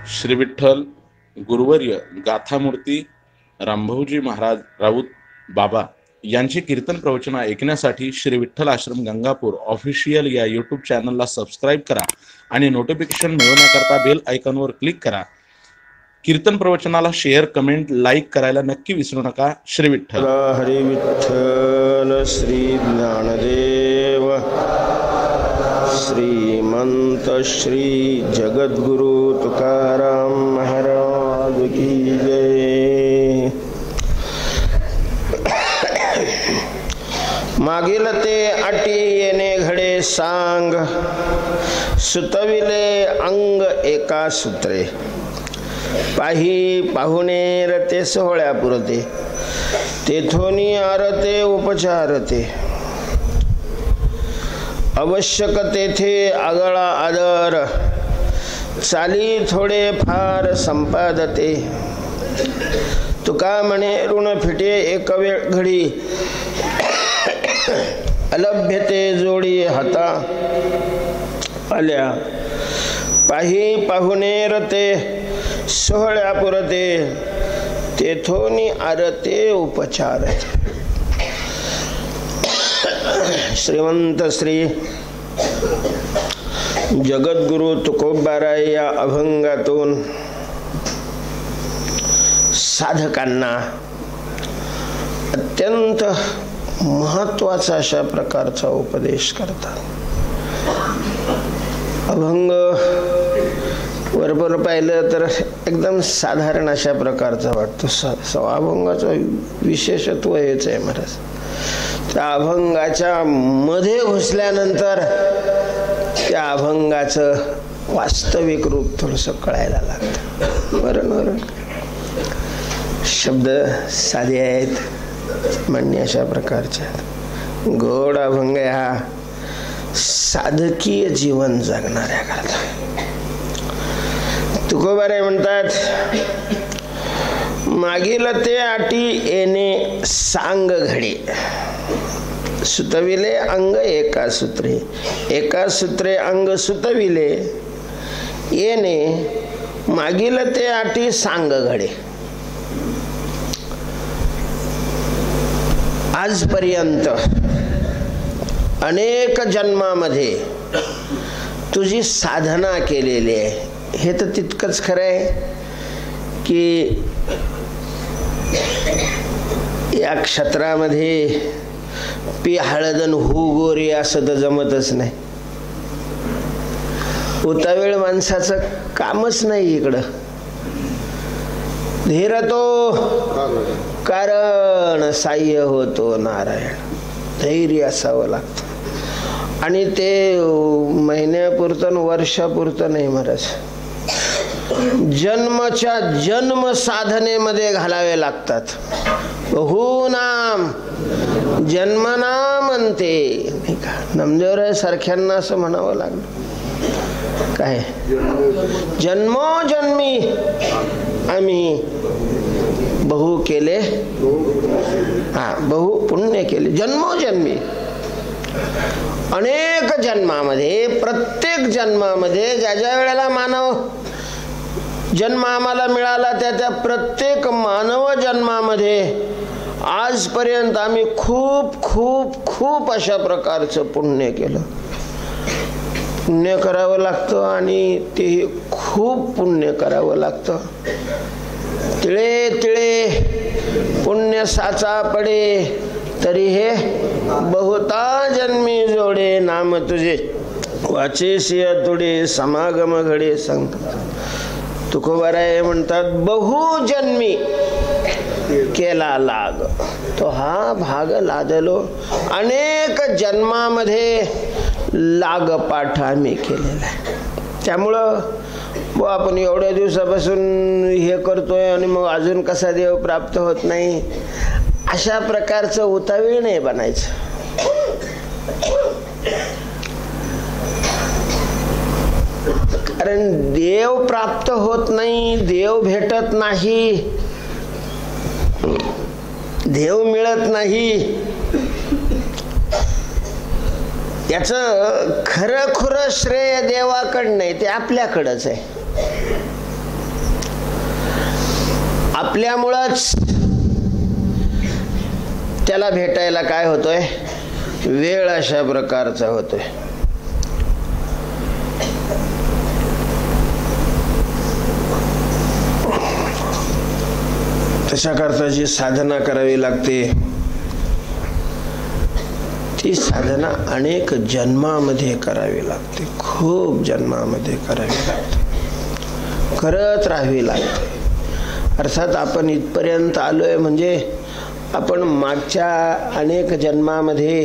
श्री विठ्ठल गुरुवर्य गाथामूर्ती रामभाऊजी महाराज राऊत बाबा यांचे कीर्तन प्रवचन ऐकण्यासाठी श्री विठ्ठल आश्रम गंगापूर ऑफिशियल या यूट्यूब चॅनलला सबस्क्राईब करा आणि नोटिफिकेशन मिळवण्याकरता बेल आयकॉनवर क्लिक करा. कीर्तन प्रवचनाला शेअर, कमेंट, लाईक करायला नक्की विसरू नका. श्री विठ्ठल. हरी विठ्ठल. श्री ज्ञानदेव श्रीमंत श्री जगद्गुरु तुकाराम महाराज की जय. मागील ते अटी येणे घडे सांग, सुतविले अंग एका सूत्रे. पाही पाहुणे रते सोहळ्या पुरते, तेथोनी आरते उपचारते. आवश्यक तेथे आगळा आदर, चाली थोडे फार संपादते. तुका म्हणे ऋण फिटे एक वेळ घडी, अलभ्यते जोडी हाता आल्या. पाही पाहुणे रते सोहळ्या पुरते, तेथोनी आरते उपचारते. श्रीमंत श्री जगद्गुरु तुकोबाराय या अभंगातून साधकांना अत्यंत महत्वाचा अशा प्रकारचा उपदेश करतात. अभंग बरोबर पाहिलं तर एकदम साधारण अशा प्रकारचा वाटतो. अभंगाचं विशेषत्व हेच आहे महाराज. त्या अभंगाच्या मध्ये घुसल्यानंतर त्या अभंगाचं वास्तविक रूप थोडंसं कळायला लागतं. बरोबर शब्द साधे आहेत, म्हणणे अशा प्रकारचे आहेत. गोड अभंग हा साधकीय जीवन जगणाऱ्या करता. तुकोबाराय म्हणतात, मागील ते अटी येणे सांग घडे, सुतविले अंग एका सूत्रे. एका सूत्रे अंग सुतविले, येणे मागील ते अटी सांग घडे. आजपर्यंत अनेक जन्मामध्ये तुझी साधना केलेली आहे. हे तर तितकंच खरं आहे की या क्षेत्रामध्ये पी हळदन हू गोरी असं तर जमतच नाही. उतावेळ माणसाचं कामच नाही इकडं. धीरतो कारण साह्य होतो नारायण. धैर्य असावं लागतं. आणि ते महिन्यापुरतं वर्षापुरतं नाही महाराज, जन्मच्या जन्म साधनेमध्ये घालावे लागतात. बहुनाम जन्मना म्हणते नाही का, नामदेवराय सारख्यांना असं म्हणावं लागलं. काय जन्मोजन्मी आम्ही बहु केले, बहु पुण्य केले. जन्मोजन्मी अनेक जन्मामध्ये, प्रत्येक जन्मामध्ये ज्या ज्या वेळेला मानव जन्म आम्हाला मिळाला त्या त्या प्रत्येक मानव जन्मामध्ये आजपर्यंत आम्ही खूप खूप खूप अशा प्रकारचं पुण्य केलं. पुण्य करावं लागतं आणि ते खूप पुण्य करावं लागतं. तिळे तिळे पुण्य साचा पडे, तरी हे बहुता जन्मी जोडे. नाम तुझे वाचेसिया तुडे, समागम घडे सांगतात. तुकोबाराय म्हणतात, बहुजन्मी केला लाग. तो हा भाग लादलो. अनेक जन्मामध्ये लागपाठ आम्ही केलेला आहे. त्यामुळं आपण एवढ्या दिवसापासून हे करतोय आणि मग अजून कसा देव प्राप्त होत नाही, अशा प्रकारचं उतावीळ नाही बनायचं. कारण देव प्राप्त होत नाही, देव भेटत नाही, देव मिळत नाही, याचं खरं खुरं श्रेय देवाकडं नाही, ते आपल्याकडंच आहे. आपल्यामुळंच त्याला भेटायला काय होतोय, वेळ अशा प्रकारचा होतोय. तशाकरता जी साधना करावी लागते, ती साधना अनेक जन्मामध्ये करावी लागते, खूप जन्मामध्ये करावी लागते, करत राहावी लागते. अर्थात आपण इथपर्यंत आलोय म्हणजे आपण मागच्या अनेक जन्मामध्ये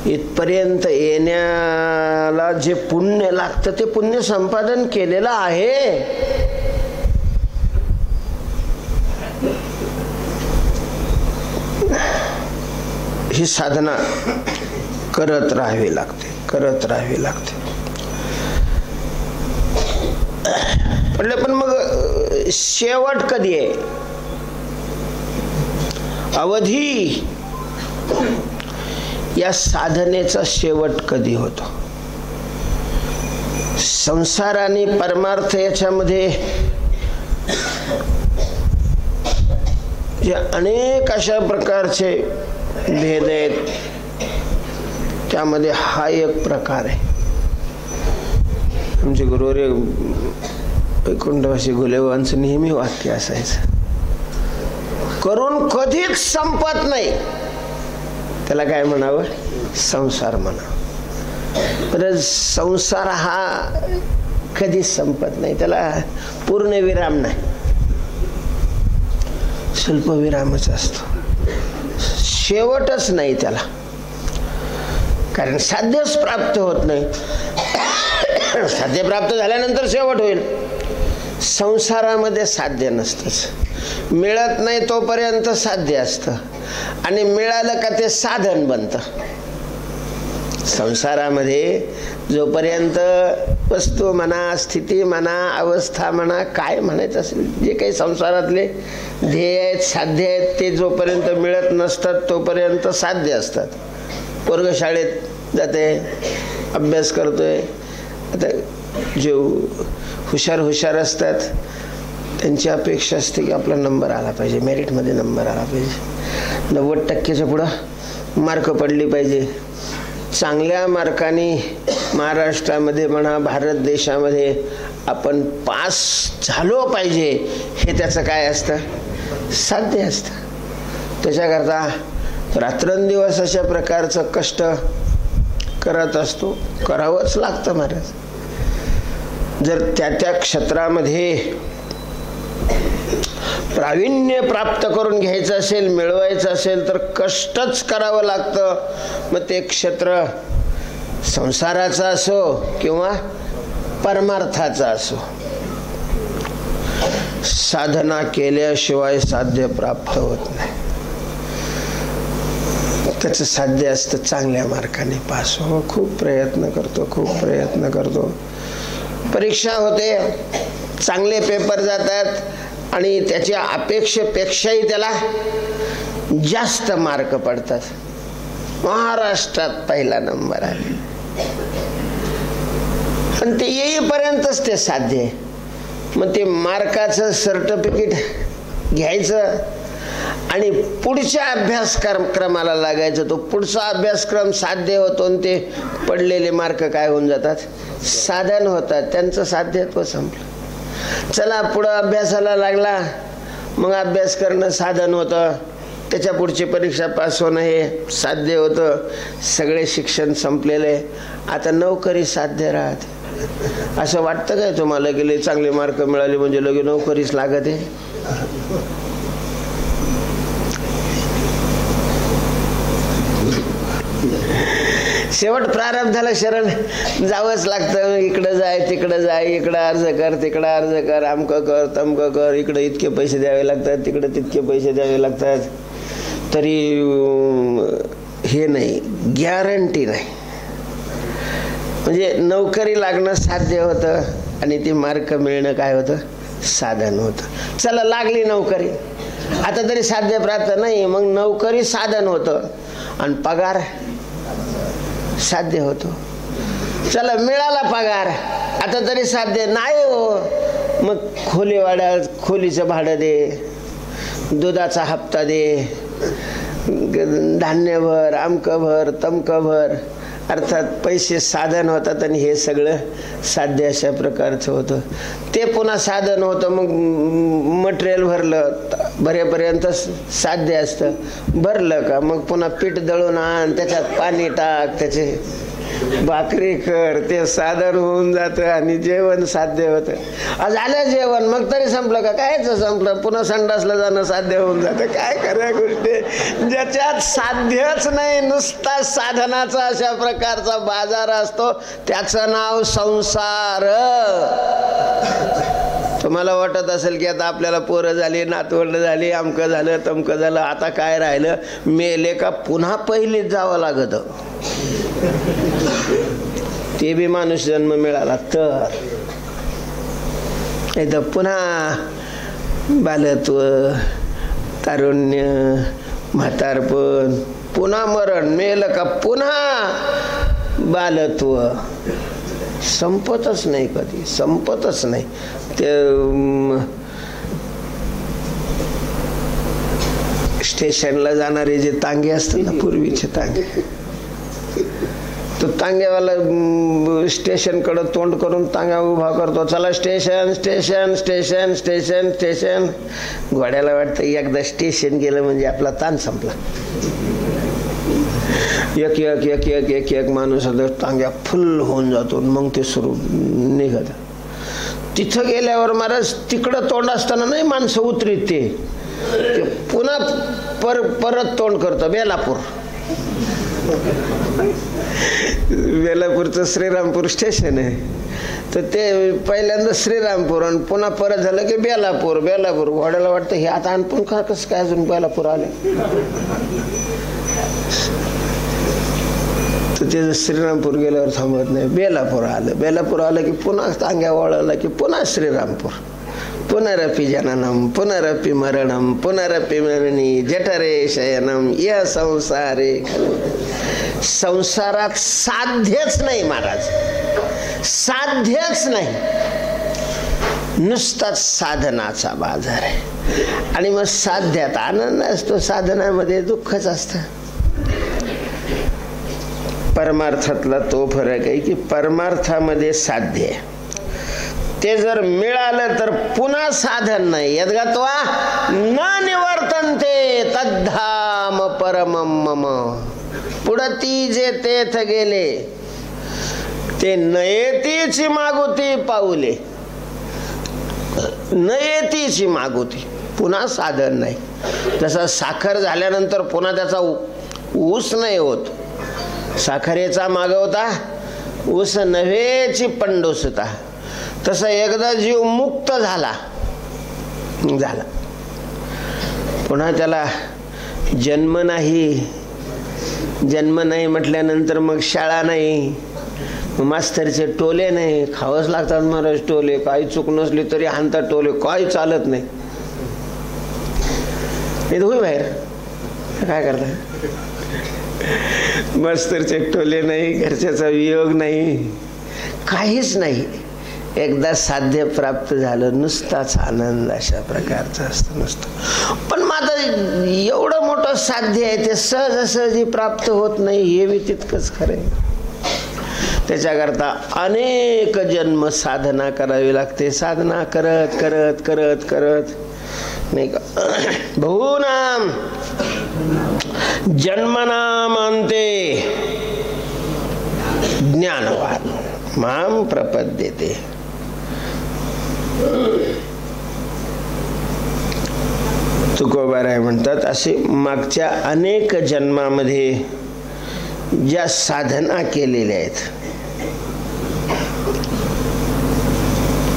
इथपर्यंत येण्याला जे पुण्य लागतं ते पुण्य संपादन केलेलं आहे. ही साधना करत राहावी लागते, करत राहावी लागते. पण मग शेवट कधी आहे, अवधी, या साधनेचा शेवट कधी होतो? संसार आणि परमार्थ याच्यामध्ये जे अनेक अशा प्रकारचे भेद आहेत, त्यामध्ये हा एक प्रकार आहे. आमचे गुरुवर्य वैकुंठवासी गुलेबांचं नेहमी वाक्य असायचं, करून कधीच संपत नाही. त्याला काय म्हणावं, संसार म्हणावं. तर संसार हा कधीच संपत नाही, त्याला पूर्ण विराम नाही, स्वल्प विरामच असतो, शेवटच नाही त्याला. कारण साध्यच प्राप्त होत नाही. साध्य प्राप्त झाल्यानंतर शेवट होईल. संसारामध्ये साध्य नसतंच, मिळत नाही तोपर्यंत साध्य असतं, आणि मिळालं का ते साधन बनतं. संसारामध्ये जोपर्यंत वस्तू म्हणा, स्थिती म्हणा, अवस्था म्हणा, काय म्हणायचं असेल, जे काही संसारातले ध्येय आहेत, साध्य आहेत, ते जोपर्यंत मिळत नसतात तोपर्यंत साध्य असतात. वर्ग शाळेत जाते, अभ्यास करतोय. आता जे हुशार असतात त्यांची अपेक्षा असते की आपला नंबर आला पाहिजे, मेरिटमध्ये नंबर आला पाहिजे, 90% पुढं मार्क पडली पाहिजे. चांगल्या मार्काने महाराष्ट्रामध्ये म्हणा, भारत देशामध्ये आपण पास झालो पाहिजे, हे त्याचं काय असतं, साध्य असतं. त्याच्याकरता रात्रंदिवस अशा प्रकारचं कष्ट करत असतो, करावंच लागतं महाराज. जर त्या क्षेत्रामध्ये प्रावीण्य प्राप्त करून घ्यायचं असेल, मिळवायचं असेल तर कष्टच करावं लागतं. मग ते क्षेत्र संसाराचं असो किंवा परमार्थाचा असो, साधना केल्याशिवाय साध्य प्राप्त होत नाही. त्याचं साध्य असतं चांगल्या मार्काने पास हो. खूप प्रयत्न करतो, परीक्षा होते, चांगले पेपर जातात आणि त्याच्या अपेक्षेपेक्षाही त्याला जास्त मार्क पडतात. महाराष्ट्रात पहिला नंबर आहे, आणि ते येईपर्यंतच ते साध्य आहे. मग ते मार्काचं सर्टिफिकेट घ्यायचं आणि पुढच्या अभ्यासक्रमाला लागायचं. तो पुढचा अभ्यासक्रम साध्य होतो आणि ते पडलेले मार्क काय होऊन जातात, साधन होतात. त्यांचं साध्यत्व संपलं. चला पुढं अभ्यासाला लागला, मग अभ्यास करणं साधन होतं, त्याच्या पुढची परीक्षा पास होणं हे साध्य होतं. सगळे शिक्षण संपलेले, आता नोकरी साध्य राहते. असं वाटतं काय तुम्हाला की चांगले मार्क मिळाले म्हणजे लगे नोकरीच लागत आहे? शेवट प्रारब्धाला शरण जावंच लागतं. इकडं जाय, तिकडं जाय, इकडं अर्ज कर, तिकडं अर्ज कर, अमकं कर, तमकं कर. इकडं इतके पैसे द्यावे लागतात, तिकडं तितके पैसे द्यावे लागतात. तरी हे नाही, गॅरंटी नाही. म्हणजे नोकरी लागणं साध्य होतं आणि ती मार्क मिळणं काय होतं, साधन होतं. चला लागली नोकरी, आता तरी साध्य प्राप्त नाही, मग नोकरी साधन होतं आणि पगार साध्य होतो. चला मिळाला पगार, आता तरी साध्य नाही हो, मग खोलीचं भाडं दे, दुधाचा हप्ता दे, धान्य भर, अमक भर, तमक भर. अर्थात पैसे साधन होतात आणि हे सगळं साध्य अशा प्रकारचं होतं. ते पुन्हा साधन होतं, मग मटेरियल भरलं, भरेपर्यंत साध्य असतं. भरलं का मग पुन्हा पीठ दळून आण, त्याच्यात पाणी टाक, त्याचे भाकरी कर, ते साधन होऊन जातं आणि जेवण साध्य होतं. झालं जेवण, मग तरी संपलं का? कायच संपलं, पुन्हा संडासला जाणं साध्य होऊन जातं. काय खऱ्या गोष्टी ज्याच्यात साध्यच नाही, नुसता साधनाचा अशा प्रकारचा बाजार असतो, त्याचं नाव संसार. तुम्हाला वाटत असेल की आता आपल्याला पोरं झाली, नातवंड झाली, अमकं झालं, तमकं झालं, आता काय राहिलं? मेले का पुन्हा पहिलीच जावं लागतं. ते बी माणूस जन्म मिळाला तर इथं पुन्हा बालत्व, तारुण्य, म्हातारपण, पुन्हा मरण. मेलं का पुन्हा बालत्व. संपतच नाही, कधी संपतच नाही. ते स्टेशनला जाणारे जे तांगे असतात ना, पूर्वीचे तांगे, तो तांग्यावाला स्टेशनकडं तोंड करून तांग्या उभा करतो. चला station station station station station. घोड्याला वाटतं एकदा स्टेशन गेलं म्हणजे आपला ताण संपला. एक एक एक एक एक एक माणूस तांग्या फुल होऊन जातो, मग ते सुरू निघत. तिथं गेल्यावर महाराज तिकडं तोंड असताना नाही माणसं उतरीत, ते पुन्हा परत तोंड करतं. बेलापूर, बेलापूरचं श्रीरामपूर स्टेशन आहे, तर ते पहिल्यांदा श्रीरामपूर आणि पुन्हा परत झालं की बेलापूर. बेलापूर घोड्याला वाटतं हे आता आणपून का कसं काय अजून बेलापूर आले. तर ते श्रीरामपूर गेल्यावर थांबत नाही, बेलापूर आलं. बेलापूर आलं की पुन्हा तांग्या वळवला की पुन्हा श्रीरामपूर. पुनरपि जननम पुनरपि मरणम पुनरपि मरणी जठरे शयनम या संसारे. संसारात साध्यच नाही महाराज, साध्यच नाही, नुसताच साधनाचा बाजार आहे. आणि मग साध्यात आनंद असतो, साधनामध्ये दुःखच असतं. परमार्थातला तो फरक आहे की परमार्थामध्ये साध्य आहे, ते जर मिळालं तर पुन्हा साधन नाही. यद्गत्वा न निवर्तन्ते तद्धाम परमम मम. पुढती जे तेथ गेले ते नयेतीची मागुती पाऊले. नयेतीची मागुती, पुन्हा साधन नाही. जसं साखर झाल्यानंतर पुन्हा त्याचा ऊस नाही होत. साखरेचा मागवता ऊस नव्हेची पंडोसता. तसं एकदा जीव मुक्त झाला पुन्हा त्याला जन्म नाही. जन्म नाही म्हटल्यानंतर मग शाळा नाही, मास्तरचे टोले नाही. खावंच लागतात महाराज टोले, काही चूक नसली तरी हाणतात टोले, काही चालत नाही. हे होय बाहेर काय करता. मास्तरचे टोले नाही, घरच्याचा वियोग नाही, काहीच नाही. एकदा साध्य प्राप्त झालं, नुसताच आनंद अशा प्रकारचा असतो नुसतं. पण मात्र एवढं मोठं साध्य आहे ते सहजासहजी प्राप्त होत नाही, हे बी तितकंच खरं आहे. त्याच्याकरता अनेक जन्म साधना करावी लागते. साधना करत करत करत करत नाही का. बहुनाम जन्मनाम अंते ज्ञानवान माम प्रपद्यते. तुकोबाराय म्हणतात असे मागच्या अनेक जन्मामध्ये ज्या साधना केलेल्या आहेत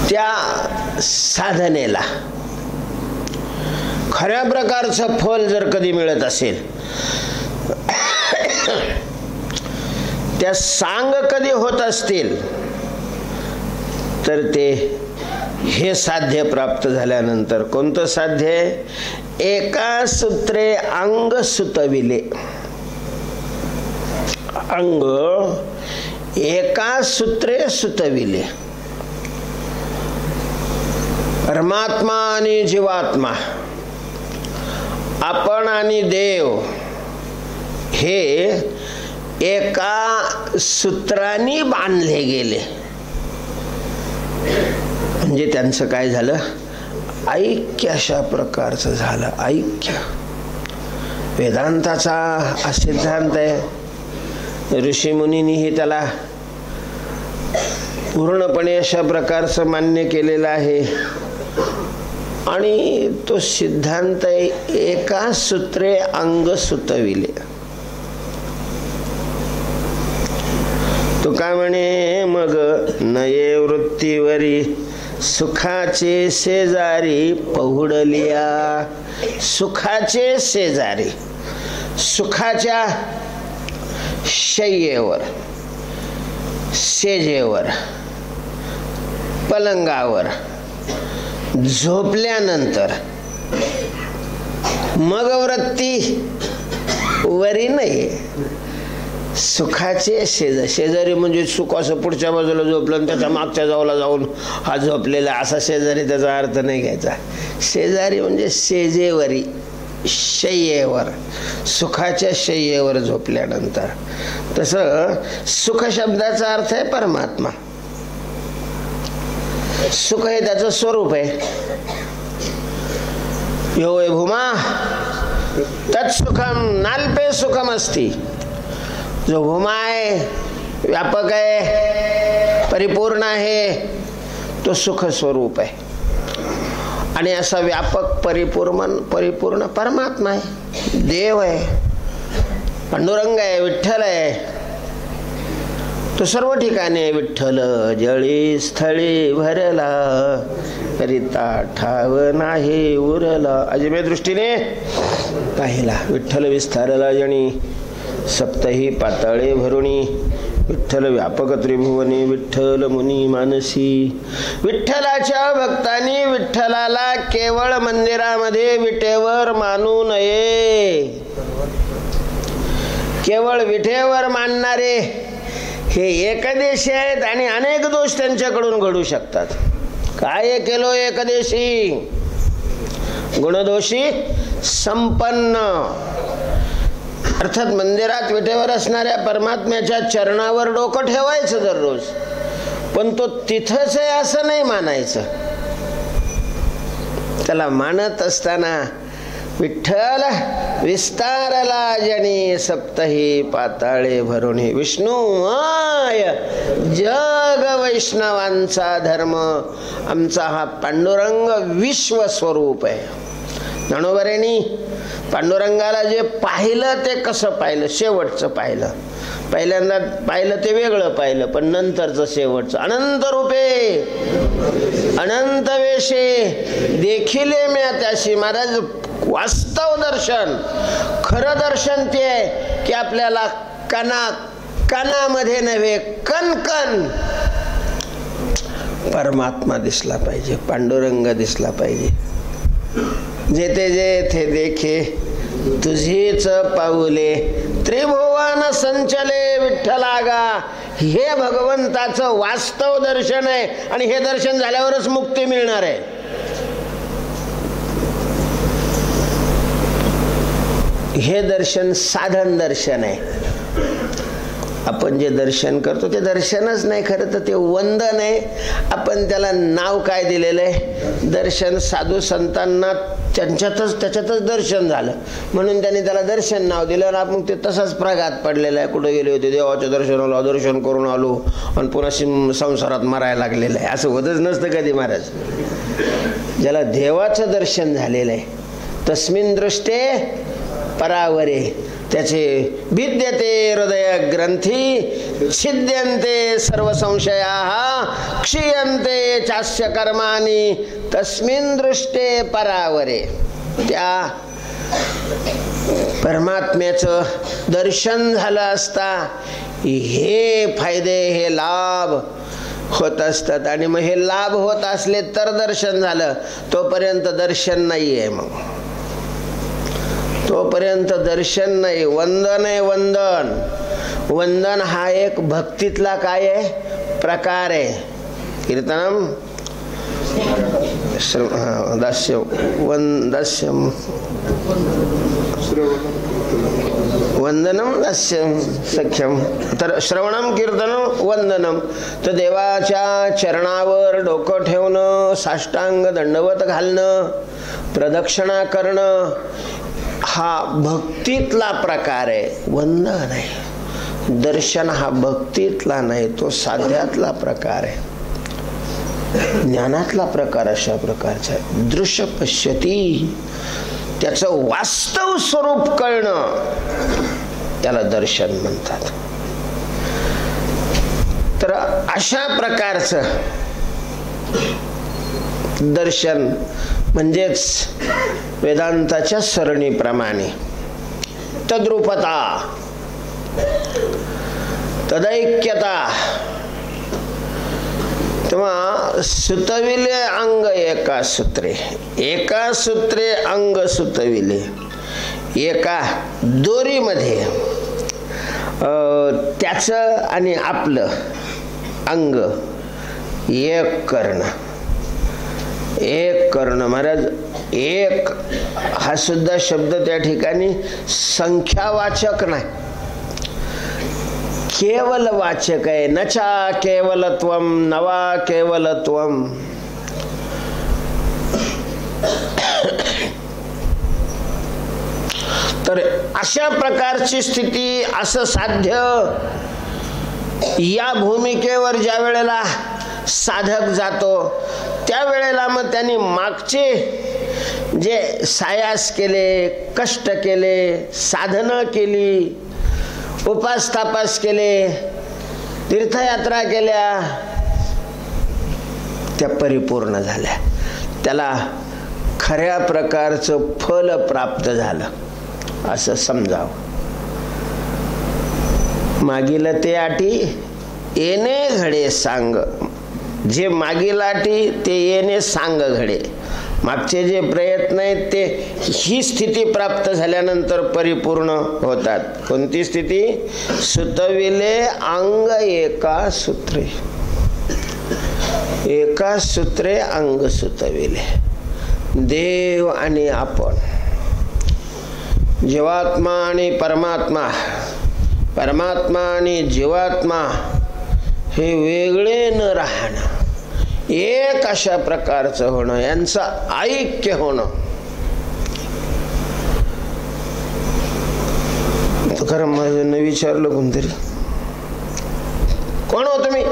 त्या साधनेला खऱ्या प्रकारचं फल जर कधी मिळत असेल, त्या सांग कधी होत असतील, तर ते हे साध्य प्राप्त झाल्यानंतर. कोणतं साध्य? एका सूत्रे अंग सुतविले. अंग एका सूत्रे सुतविले. परमात्मा आणि जीवात्मा आपण आणि देव हे एका सूत्राने बांधले गेले. म्हणजे त्यांचं काय झालं, ऐक्य अशा प्रकारचं झालं. ऐक्य वेदांताचा हा सिद्धांत आहे. ऋषीमुनींनीही त्याला पूर्णपणे अशा प्रकारचं मान्य केलेलं आहे. आणि तो सिद्धांत एका सूत्रे अंग सुतविले. तुका म्हणे मग नये वृत्तीवरी सुखाचे शेजारी पहुडलिया. सुखाचे शेजारी, सुखाच्या शय्येवर, शेजेवर, पलंगावर झोपल्यानंतर मग वृत्ती वरी नाही. सुखाचे शेजारी म्हणजे सुख असं पुढच्या बाजूला झोपलं आणि त्याच्या मागच्या जाऊला जाऊन हा झोपलेला असा शेजारी त्याचा अर्थ नाही घ्यायचा. शेजारी म्हणजे शेजेवरी, शय्येवर, सुखाच्या शय्येवर झोपल्यानंतर. तसं सुख शब्दाचा अर्थ आहे परमात्मा. सुख हे त्याचं स्वरूप आहे. यो वै भूमा तत्सुखम नाल्पे सुखम अस्ति. जो भूमा आहे, व्यापक आहे, परिपूर्ण आहे, तो सुख स्वरूप आहे. आणि असा व्यापक परिपूर्ण परमात्मा आहे, देव आहे, पांडुरंग आहे, विठ्ठल आहे. तो सर्व ठिकाणी विठ्ठल जळी स्थळी भरला, करिता ठाव नाही उरला. अजिमे दृष्टीने पाहिला विठ्ठल विस्तारला जणी, सप्तही पाताळे भरुणी. विठ्ठल व्यापक त्रिभुवनी, विठ्ठल मुनी मानसी. विठ्ठलाच्या भक्तांनी विठ्ठलाला केवळ मंदिरामध्ये विटेवर मानू नये. केवळ विटेवर मानणारे हे एकदेशी आहेत आणि अनेक दोष त्यांच्याकडून घडू शकतात. काय केलो एकदेशी, गुणदोषी संपन्न. अर्थात मंदिरात विटेवर असणाऱ्या परमात्म्याच्या चरणावर डोकं ठेवायचं दररोज, पण तो तिथंच आहे असं नाही मानायचं. त्याला मानत असताना विठ्ठल विस्तारला जनी, सप्तही पाताळे भरुणी. विष्णुमय जग वैष्णवांचा धर्म. आमचा हा पांडुरंग विश्वस्वरूप आहे. ज्ञानोबरेंनी पांडुरंगाला जे पाहिलं ते कसं पाहिलं, शेवटचं पाहिलं. पहिल्यांदा पाहिलं ते वेगळं पाहिलं, पण नंतरचं शेवटचं. अनंत रूपे अनंत वेशे देखिले म्या त्याशी. महाराज वास्तव दर्शन, खरं दर्शन ते आहे की आपल्याला कणामध्ये नव्हे कण कण परमात्मा दिसला पाहिजे, पांडुरंग दिसला पाहिजे. जेथे जेथे देखे तुझीच पाऊले, त्रिभुवन संचले विठ्ठलागा. हे भगवंताचं वास्तव दर्शन आहे आणि हे दर्शन झाल्यावरच मुक्ती मिळणार आहे. हे दर्शन साधन दर्शन आहे. आपण जे दर्शन करतो ते दर्शनच नाही, खरं तर ते वंदन आहे. आपण त्याला नाव काय दिलेलं आहे, दर्शन. साधू संतांना त्याच्यातच दर्शन झालं म्हणून त्यांनी त्याला दर्शन नाव दिलं. आणि आपण ते तसाच प्रघात पडलेला आहे. कुठे गेले होते, देवाच्या दर्शनाला दर्शन करून आलो आणि पुन्हा संसारात मरायला लागलेलं आहे. असं होतच नसतं कधी महाराज. ज्याला देवाचं दर्शन झालेलं आहे तस्मिन दृष्टे परावरे, त्याचे भिद्यते हृदय ग्रंथी, छिद्यन्ते सर्व संशयाः, क्षीयन्ते चास्य कर्माणि, तस्मिन् दृष्टे परावरे. त्या परमात्म्याचं दर्शन झालं असता हे फायदे, हे लाभ होत असतात. आणि मग हे लाभ होत असले तर दर्शन झालं, तोपर्यंत दर्शन नाही आहे. मग तोपर्यंत दर्शन नाही, वंदन आहे. वंदन हा एक भक्तीतला काय आहे, प्रकार आहे. कीर्तनम दास्यम वंदनम दास्यम सख्यम. तर श्रवणम कीर्तनम वंदनम, तर देवाच्या चरणावर डोकं ठेवणं, साष्टांग दंडवत घालणं, प्रदक्षिणा करणं हा भक्तीतला प्रकार आहे. वंदन आहे, दर्शन हा भक्तीतला नाही, तो साध्यातला प्रकार आहे, ज्ञानातला प्रकार अशा प्रकारचा आहे. दृश्य पश्यती, त्याचं वास्तव स्वरूप कळणं त्याला दर्शन म्हणतात. तर अशा प्रकारचं दर्शन म्हणजेच वेदांताच्या सरणीप्रमाणे तद्रूपता, तदैक्यता, तेव्हा सुतविले अंग एका सूत्रे, एका सूत्रे अंग सुतविले, एका दोरीमध्ये त्याचं आणि आपलं अंग एक करणं, एक करणं. महाराज, एक हा सुद्धा शब्द त्या ठिकाणी संख्यावाचक नाही, केवल वाचक आहे. नचा केवलत्वम नवा केवलत्वम. तर अशा प्रकारची स्थिती, असं साध्य या भूमिकेवर ज्या वेळेला साधक जातो त्यावेळेला मग त्यांनी मागचे जे सायास केले, कष्ट केले, साधनं केली, उपास तापास केले, तीर्थयात्रा केल्या, त्या परिपूर्ण झाल्या. त्याला खऱ्या प्रकारचं फल प्राप्त झालं असं समजावं. मागील ते आटी येणे घडे सांग, जे मागील आटी ते येणे सांग घडे. मागचे जे प्रयत्न आहेत ते ही स्थिती प्राप्त झाल्यानंतर परिपूर्ण होतात. कोणती स्थिती? सुतविले अंग एका सूत्रे, एका सूत्रे अंग सुतविले. देव आणि आपण, जीवात्मा आणि परमात्मा, परमात्मा आणि जीवात्मा हे वेगळे न राहणं, एक अशा प्रकारचं होणं, यांचं ऐक्य होणं. खरं माझं विचारलं कोणतरी, कोण हो तुम्ही?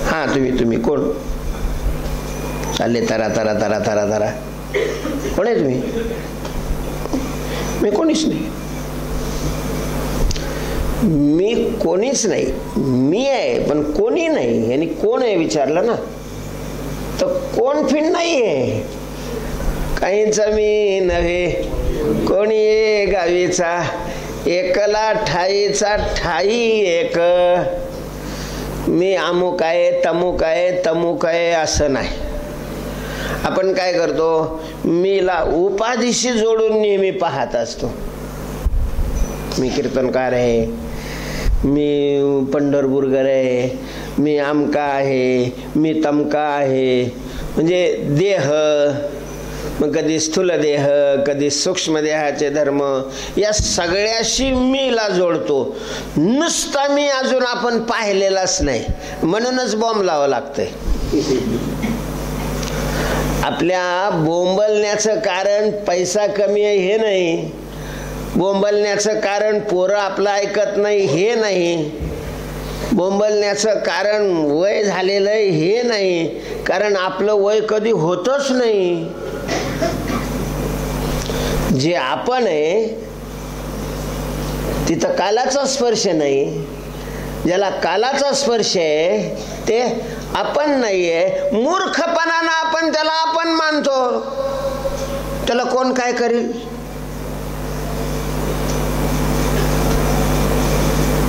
हा तुम्ही कोण? चालले तरा तरा तरा तरा तरा. कोण आहे तुम्ही? मी कोणीच नाही, मी कोणीच नाही, मी आहे पण कोणी नाही. यांनी कोण आहे विचारलं ना, तर कोण फिन नाही आहे. काहींचा मी नव्हे, कोणी ये गावीचा, एकला ठाईचा ठाई एक. मी अमुक आहे, तमुक आहे, तमुक आहे असं नाही. आपण काय करतो, मीला उपाधीशी जोडून नेहमी पाहत असतो. मी कीर्तनकार आहे, मी पंढरपूरकर आहे, मी आमका आहे, मी तमका आहे. म्हणजे देह, मग कधी स्थूल देह, कधी सूक्ष्म देहाचे धर्म, या सगळ्याशी मीला जोडतो. नुसता मी अजून आपण पाहिलेलाच नाही, म्हणूनच बॉम्ब लावावं लागतंय. आपल्या बोंबलण्याचं कारण पैसा कमी आहे हे नाही, बोंबलण्याचं कारण पोरं आपलं ऐकत नाही हे नाही, बोंबलण्याचं कारण वय झालेलं आहे हे नाही, कारण आपलं वय कधी होतच नाही. जे आपण आहे तिथं कालाचा स्पर्श नाही, ज्याला कालाचा स्पर्श आहे ते आपण नाहीये. मूर्खपणानं आपण त्याला आपण मानतो, त्याला कोण काय करेल?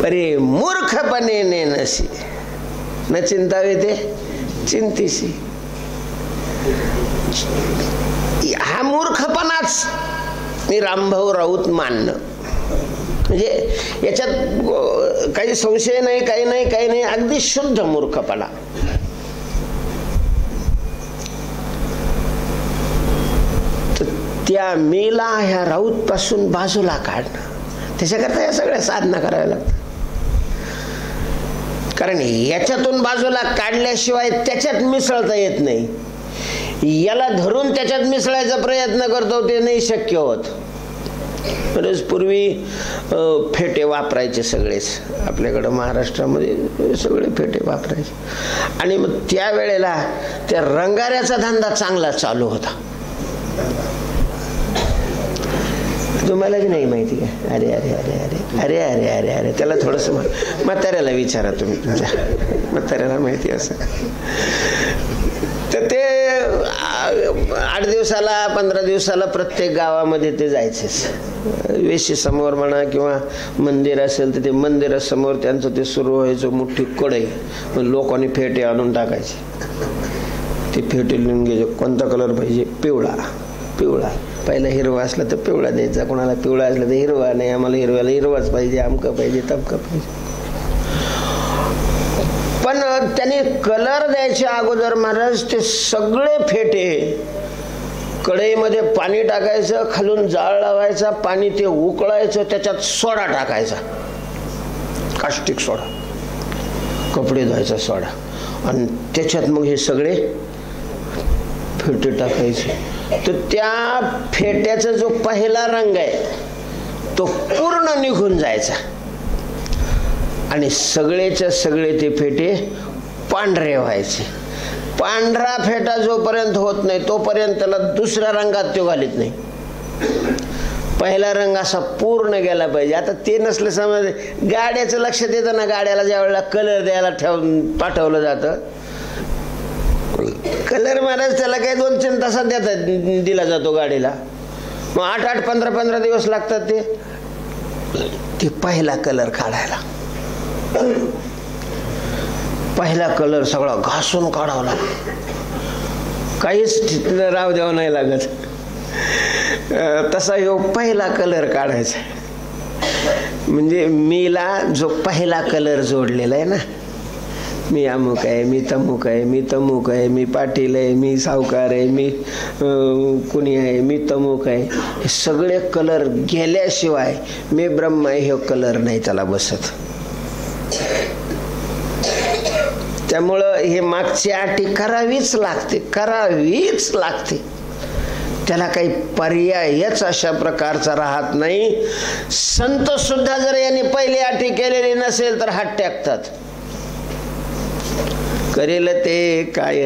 अरे मूर्खपणे ने नसी न चिंतावे ते चिंतीसी. हा मूर्खपणाच मी रामभाऊ राऊत मानणं. म्हणजे याच्यात काही संशय नाही, काही नाही, काही नाही, अगदी शुद्ध मूर्खपणा. त्या मीला ह्या राऊत पासून बाजूला काढणं, त्याच्याकरता या सगळ्या साधना कराव्या लागतात. कारण याच्यातून बाजूला काढल्याशिवाय त्याच्यात मिसळता येत नाही. याला धरून त्याच्यात मिसळायचा प्रयत्न करतो ते नाही शक्य होत. बरेच पूर्वी फेटे वापरायचे सगळेच, आपल्याकडं महाराष्ट्रामध्ये सगळे फेटे वापरायचे. आणि मग त्यावेळेला त्या रंगाऱ्याचा धंदा चांगला चालू होता. तुम्हाला की नाही माहिती का? अरे अरे अरे अरे अरे अरे अरे अरे त्याला थोडंसं म्हाताऱ्याला विचारा तुम्ही, तुमच्या म्हाताऱ्याला माहिती असं. तर ते 8 दिवसाला 15 दिवसाला प्रत्येक गावामध्ये ते जायचेच. वेशी समोर म्हणा किंवा मंदिर असेल तर ते मंदिरासमोर त्यांचं ते सुरू व्हायचं. मोठी कढई, लोकांनी फेटे आणून टाकायचे. ते फेटे लिहून घ्यायचे, कोणता कलर पाहिजे? पिवळा. पिवळा पहिला हिरवा असला तर पिवळा द्यायचा, कोणाला पिवळा असला तर हिरवा नाही, आम्हाला हिरव्याला हिरवाच पाहिजे, अमकं पाहिजे, तमकं पाहिजे. पण त्याने कलर द्यायच्या अगोदर महाराज ते सगळे फेटे कढईमध्ये पाणी टाकायचं, खालून जाळ लावायचा, पाणी ते उकळायचं, त्याच्यात सोडा टाकायचा, कास्टिक सोडा, कपडे धुवायचा सोडा, आणि त्याच्यात मग हे सगळे फेटे टाकायचे. तर त्या फेट्याचा जो पहिला रंग आहे तो पूर्ण निघून जायचा आणि सगळेच्या सगळे ते फेटे पांढरे व्हायचे. पांढरा फेटा जोपर्यंत होत नाही तोपर्यंत त्याला दुसऱ्या रंगात तो घालीत नाही. पहिला रंग असा पूर्ण गेला पाहिजे. आता ते नसलं समज गाड्याचं लक्षात येतं ना, गाड्याला ज्या वेळेला कलर द्यायला पाठवलं जातं, कलर महाराज त्याला काही 2-3 तासात दिला जातो गाडीला. मग 8-8, 15-15 दिवस लागतात ते पहिला कलर काढायला. पहिला कलर सगळा घासून काढावा लागतो, काहीच राव द्यावं नाही लागत. तसा ह्यो पहिला कलर काढायचा. म्हणजे मीला जो पहिला कलर जोडलेला आहे ना, मी अमुक आहे, मी तमुक आहे, मी तमुक आहे, मी पाटील आहे, मी सावकार आहे, मी कुणी आहे, मी तमुक आहे, हे सगळे कलर गेल्याशिवाय मी ब्रह्म आहे हे कलर नाही त्याला बसत. त्यामुळं हे मागची अटी करावीच लागते, करावीच लागते. त्याला काही पर्यायच अशा प्रकारचा राहत नाही. संत सुद्धा जर यांनी पहिली अटी केलेली नसेल तर हात टाकतात. करेल ते काय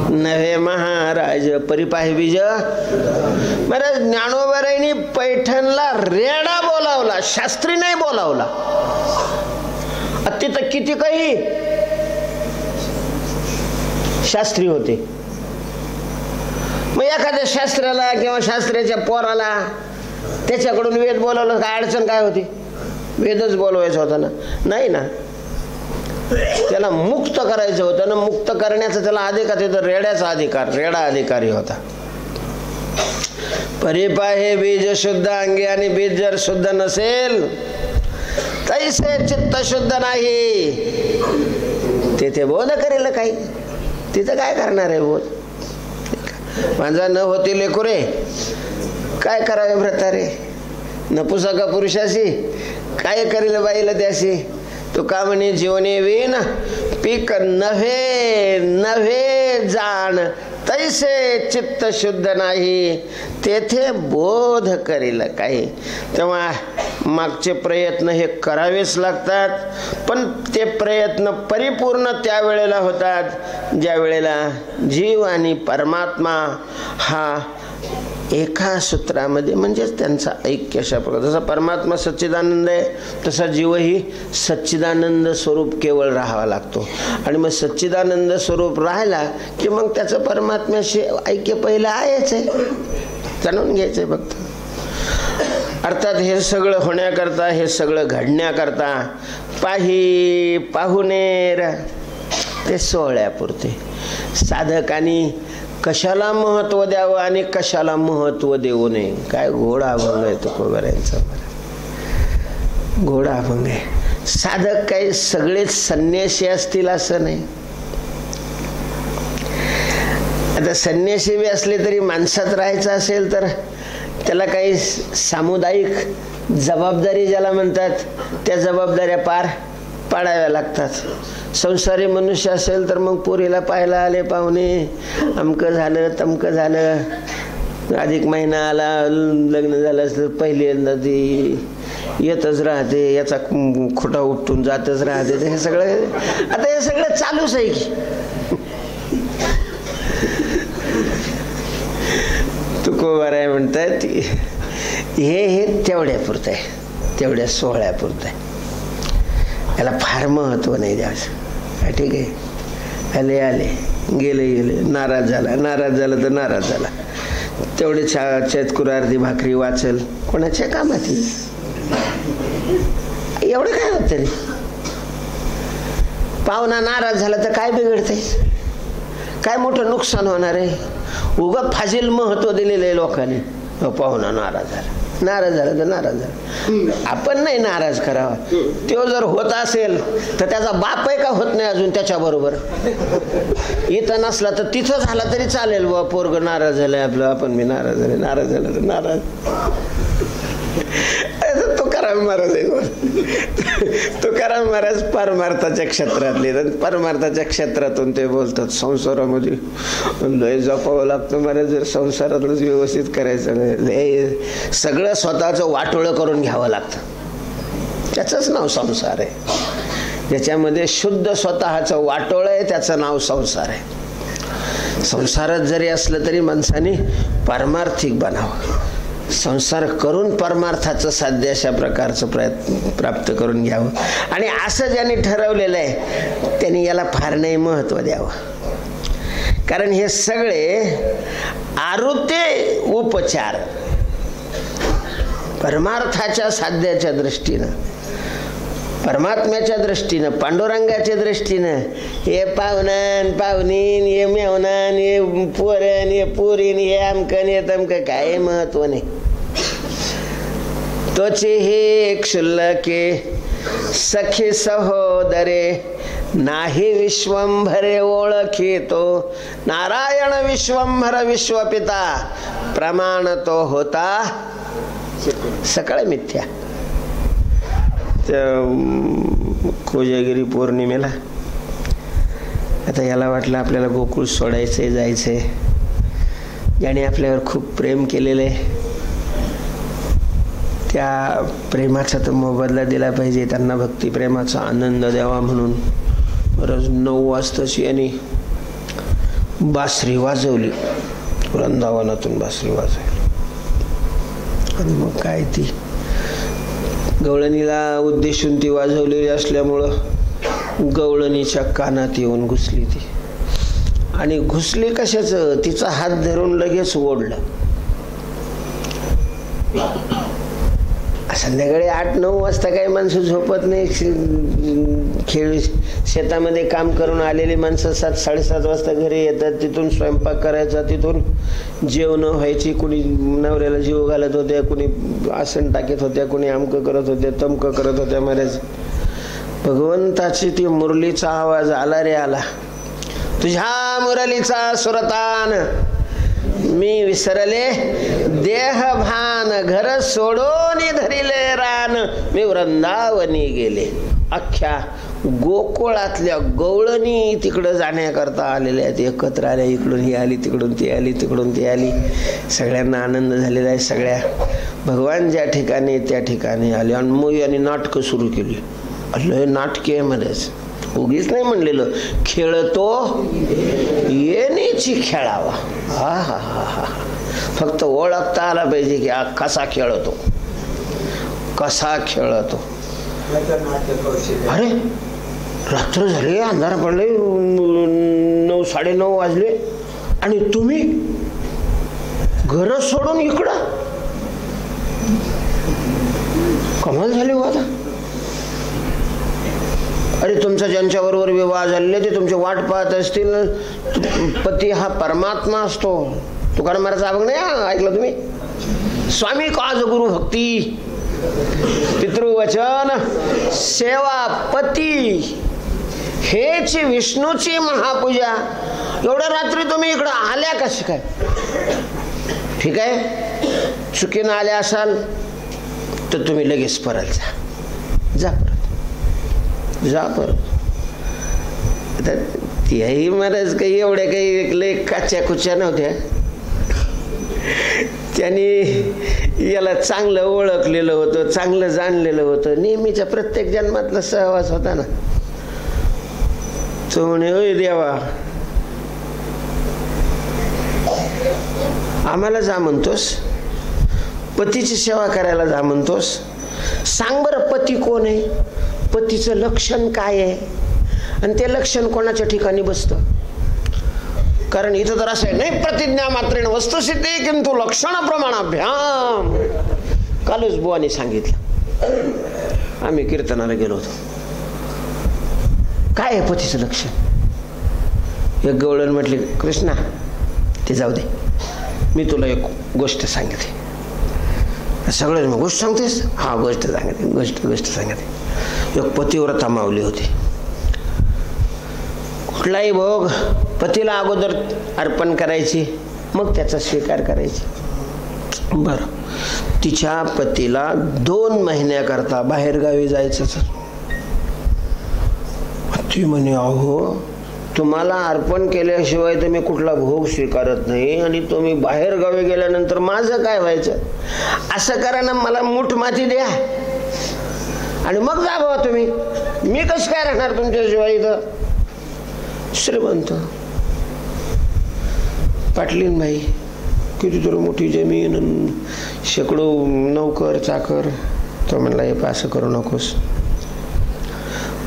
नव्हे महाराज परिपाहि बीज. महाराज ज्ञानोबारायांनी पैठणला रेडा बोलावला, शास्त्री नाही बोलावला. तिथं किती काही शास्त्री होते. मग एखाद्या शास्त्राला किंवा शास्त्राच्या पोराला त्याच्याकडून वेद बोलावलं काय अडचण काय होती? वेदच बोलवायचा होता ना? नाही ना, त्याला मुक्त करायचं होतं ना. मुक्त करण्याचा त्याला अधिकार होता, रेड्याचा अधिकार, रेडा अधिकारी होता. परिपाहे बीज शुद्ध अंगी, आणि बीज जर शुद्ध नसेल तैसे चित्त शुद्ध नाही. तेथे बोध करेल काही, तिथं काय करणार आहे बोध? माझा न होती लेकुरे काय करावे व्रतारे, नपुसका पुरुषाशी काय करेल बाईला त्याशी. तो का म्हणे जीवने वेन पीक नव्हे नव्हे जाण, तैसे चित्त शुद्ध नाही तेथे बोध करेल काही. तेव्हा मागचे प्रयत्न हे करावेच लागतात. पण ते प्रयत्न परिपूर्ण त्यावेळेला होतात ज्या वेळेला जीव आणि परमात्मा हा एका सूत्रामध्ये, म्हणजेच त्यांचा ऐक्य अशा प्रकार. जसा परमात्मा सच्चिदानंद आहे तसा जीवही सच्चिदानंद स्वरूप केवळ राहावा लागतो. आणि मग सच्चिदानंद स्वरूप राहिला की मग त्याचं परमात्म्याशी ऐक्य पहिलं आहेच आहे, जाणून घ्यायचंय फक्त. अर्थात हे सगळं होण्याकरता, हे सगळं घडण्याकरता पाही पाहुणेर ते सोहळ्यापुरते. साधकांनी कशाला महत्व द्यावं आणि कशाला महत्व देऊ नये, काय घोडा अभंग आहे तुकोबारायांचा. घोडा अभंग आहे. साधक काही सगळेच संन्यासी असतील असं नाही. आता संन्यासी बी असले तरी माणसात राहायचं असेल तर त्याला काही सामुदायिक जबाबदारी ज्याला म्हणतात त्या जबाबदाऱ्या पार पाडाव्या लागतात. संसारी मनुष्य असेल तर मग पोरीला पाहायला आले पाहुणे, अमकं झालं तमकं झालं, अधिक महिना आला, लग्न झालं असतं पहिल्यांदा ती येतच राहते, याचा खोटा उपटून जातच राहते. हे सगळं आता हे सगळं चालूच आहे की. तुकोबाराय म्हणतात हे तेवढ्यापुरतं आहे, तेवढ्या सोहळ्यापुरतं आहे. याला फार महत्व नाही द्यायचं. ठीक आहे, आले आले, गेले गेले, नाराज झाला तर नाराज झाला. तेवढे चेतकुरार्धी भाकरी वाचल, कोणाच्या कामात एवढं काय होत तरी. पाहुणा नाराज झाला तर काय बिघडतंय, काय मोठं नुकसान होणार आहे. उगा फाजील महत्व दिलेलं आहे लोकांनी. पाहुणा नाराज झाला तर नाराज झाला. आपण नाही नाराज करावा. तो जर होत असेल तर त्याचा बाप आहे का होत नाही अजून त्याच्या बरोबर. इथं नसला तर तिथं झाला तरी चालेल. बा पोरग नाराज झालंय आपलं, आपण मी नाराज झालं तर नाराज. तुकाराम महाराज आहे. तुकाराम महाराज परमार्थाच्या क्षेत्रातले, परमार्थाच्या क्षेत्रातून ते बोलतात. संसारामध्ये लय जपावं लागतं महाराज. जर संसारातलंच व्यवस्थित करायचं नाही, सगळं स्वतःचं वाटोळं करून घ्यावं लागतं. त्याचंच नाव संसार आहे. ज्याच्यामध्ये शुद्ध स्वतःचं वाटोळं आहे त्याचं नाव संसार आहे. संसारात जरी असलं तरी माणसाने पारमार्थिक बनावं. संसार करून परमार्थाचं साध्य अशा प्रकारचं प्रयत्न प्राप्त करून घ्यावं. आणि असं ज्यांनी ठरवलेलं आहे त्यांनी याला फार नाही महत्व द्यावं. कारण हे सगळे आरुते उपचार परमार्थाच्या साध्याच्या दृष्टीनं, परमात्म्याच्या दृष्टीनं, पांडुरंगाच्या दृष्टीनं, हे पाहुणान पाहुणीन, हे मेवनान, हे पोरण, हे पुरीन, हे आमकन, हे तमकं काय महत्व नाही. तोचे हे क्षुल्लके सखी सहोदरे, नाही विश्वंभरे ओळखितो, नारायण विश्वंभर विश्वपिता, प्रमाण तो होता सकळ मिथ्या. कोजागिरी पौर्णिमेला आता याला वाटलं आपल्याला गोकुळ सोडायचंय, जायचंय. ज्याने आपल्यावर खूप प्रेम केलेलं आहे त्या प्रेमाचा तर मोबदला दिला पाहिजे. त्यांना भक्तिप्रेमाचा आनंद द्यावा म्हणून रोज 9 वाजताची यांनी बासरी वाजवली. वृंदावनातून बासरी वाजवली. आणि मग काय ती गवळणीला उद्देशून ती वाजवलेली असल्यामुळं गवळणीच्या कानात येऊन घुसली ती. आणि घुसली कशाचं, तिचा हात धरून लगेच ओढलं. संध्याकाळी 8-9 वाजता काही माणसं झोपत नाही. खेळ शेतामध्ये काम करून आलेली माणसं 7-7:30 वाजता घरी येतात. तिथून स्वयंपाक करायचा, तिथून जेवणं व्हायची. कुणी नवऱ्याला जीव घालत होत्या, कुणी आसन टाकत होत्या, कुणी अमकं करत होत्या, तमकं करत होत्या. महाराज भगवंताची ती मुरलीचा आवाज आला रे आला. तुझ्या मुरलीचा सुरतान मी विसरले देह भान, घर सोडून धरिले रान, मी वृंदावनी गेले. अख्ख्या गोकुळातल्या गवळणी तिकडं जाण्याकरता आलेल्या आहेत. एकत्र आल्या. इकडून ही आली, तिकडून ती आली, तिकडून ती आली. सगळ्यांना आनंद झालेला आहे. सगळ्या भगवान ज्या ठिकाणी त्या ठिकाणी आले. आणि मग यांनी नाटकं सुरू केली. लय नाटके मध्येच उगीच नाही म्हणलेलं, खेळतो येणेची खेळावा. हा हा हा हा. फक्त ओळखता आला पाहिजे की कसा खेळतो, कसा खेळतो. अरे रात्र झाली, अंधार पडले, 9-9:30 वाजले आणि तुम्ही घर सोडून इकडं. कमाल झाली हो आता. अरे तुमचा ज्यांच्याबरोबर विवाह झालेले ते तुमची वाट पाहत असतील. पती हा परमात्मा असतो. तुकाराम महाराज अभंग नाही ऐकलं तुम्ही? स्वामी काज गुरु भक्ती पितृवचन सेवा पती हेच विष्णूची महापूजा. एवढ्या रात्री तुम्ही इकडं आल्या कशी काय? ठीक आहे, चुकीनं आल्या असाल तर तुम्ही लगेच परत जा परत. आता त्याही महाराज काही एवढ्या काही लय काच्या कुच्या नव्हत्या. त्यांनी याला चांगलं ओळखलेलं होतं, चांगलं जाणलेलं होतं, नेहमीच्या प्रत्येक जन्मातला सहवास होता ना. तो म्हणे, ओय देवा, आम्हाला जा म्हणतोस, पतीची सेवा करायला जा म्हणतोस, सांग बरं पती कोण आहे, पतीचं लक्षण काय आहे, आणि ते लक्षण कोणाच्या ठिकाणी बसतं. कारण इथं तर असं आहे, नाही प्रतिज्ञा मात्रेण वस्तुसिद्धी किंतु लक्षण प्रमाणाभ्याम. कालच बुवानी सांगितलं, आम्ही कीर्तनाला गेलो होतो. काय आहे पतीचं लक्षण? एक गवळण म्हटली, कृष्णा ते जाऊ दे, मी तुला एक गोष्ट सांगते. सगळे मग गोष्ट सांगतेस? हा गोष्ट सांगते, गोष्ट सांगते. एक पतिव्रता माऊली होती. कुठलाही भोग पतीला अगोदर अर्पण करायची, मग त्याचा स्वीकार करायची. बरं, तिच्या पतीला 2 महिन्याकरता बाहेरगावी जायचं. ती म्हणे, अहो तुम्हाला अर्पण केल्याशिवाय तर मी कुठला भोग स्वीकारत नाही, आणि तुम्ही बाहेर गावी गेल्यानंतर माझं काय व्हायचं? असं करा ना, मला मूठ माती द्या आणि मग जा बाबा तुम्ही. मी कसं काय राहणार तुमच्याशिवाय इथं? श्रीमंत पाटलीन बाई, कितीतरी मोठी जमीन, शेकडो नौकर चाकर. तो म्हणला, हे असं करू नकोस,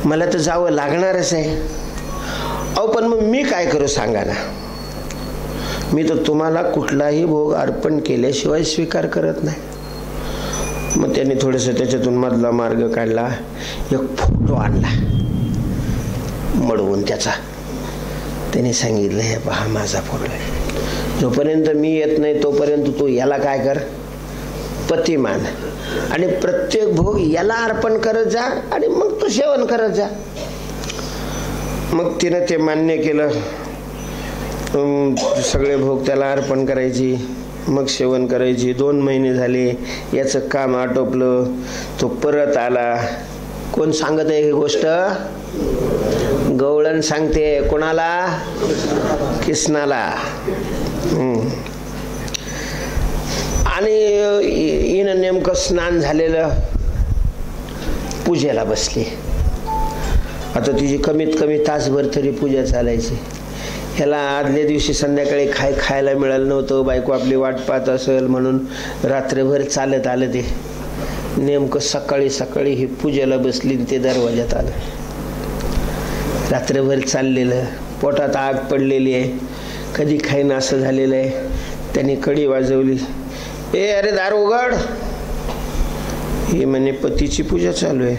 मला तर जावं लागणारच आहे. अहो पण मग मी काय करू सांगा ना, मी तर तुम्हाला कुठलाही भोग अर्पण केल्याशिवाय स्वीकार करत नाही. मग त्यांनी थोडंसं त्याच्यातून मधला मार्ग काढला, एक फोटो आणला मडवून त्याचा. त्याने सांगितलं, हे पहा माझा फोटो आहे, जोपर्यंत मी येत नाही तोपर्यंत तू याला काय कर, पती मान, आणि प्रत्येक भोग याला अर्पण करत जा, आणि मग तू सेवन करत जा. मग तिनं ते मान्य केलं. सगळे भोग त्याला अर्पण करायची, मग सेवन करायची. 2 महिने झाले, याचं काम आटोपलं. तो परत आला. कोण सांगत आहे ही गोष्ट? गवळण सांगते. कोणाला? कृष्णाला. आणि हिनं नेमकं स्नान झालेलं, पूजेला बसली. आता तिची कमीत कमी तासभर तरी पूजा चालायची. ह्याला आदल्या दिवशी संध्याकाळी खायला मिळालं नव्हतं, बायको आपली वाट पाहत असेल म्हणून रात्रभर चालत आलं. ते नेमकं सकाळी ही पूजेला बसली, ते दरवाज्यात आलं. रात्रभर चाललेलं, पोटात आग पडलेली आहे, कधी खाईन असं झालेलं आहे. त्यांनी कडी वाजवली. ए अरे दार उघड. हे म्हणे, पतीची पूजा चालू आहे,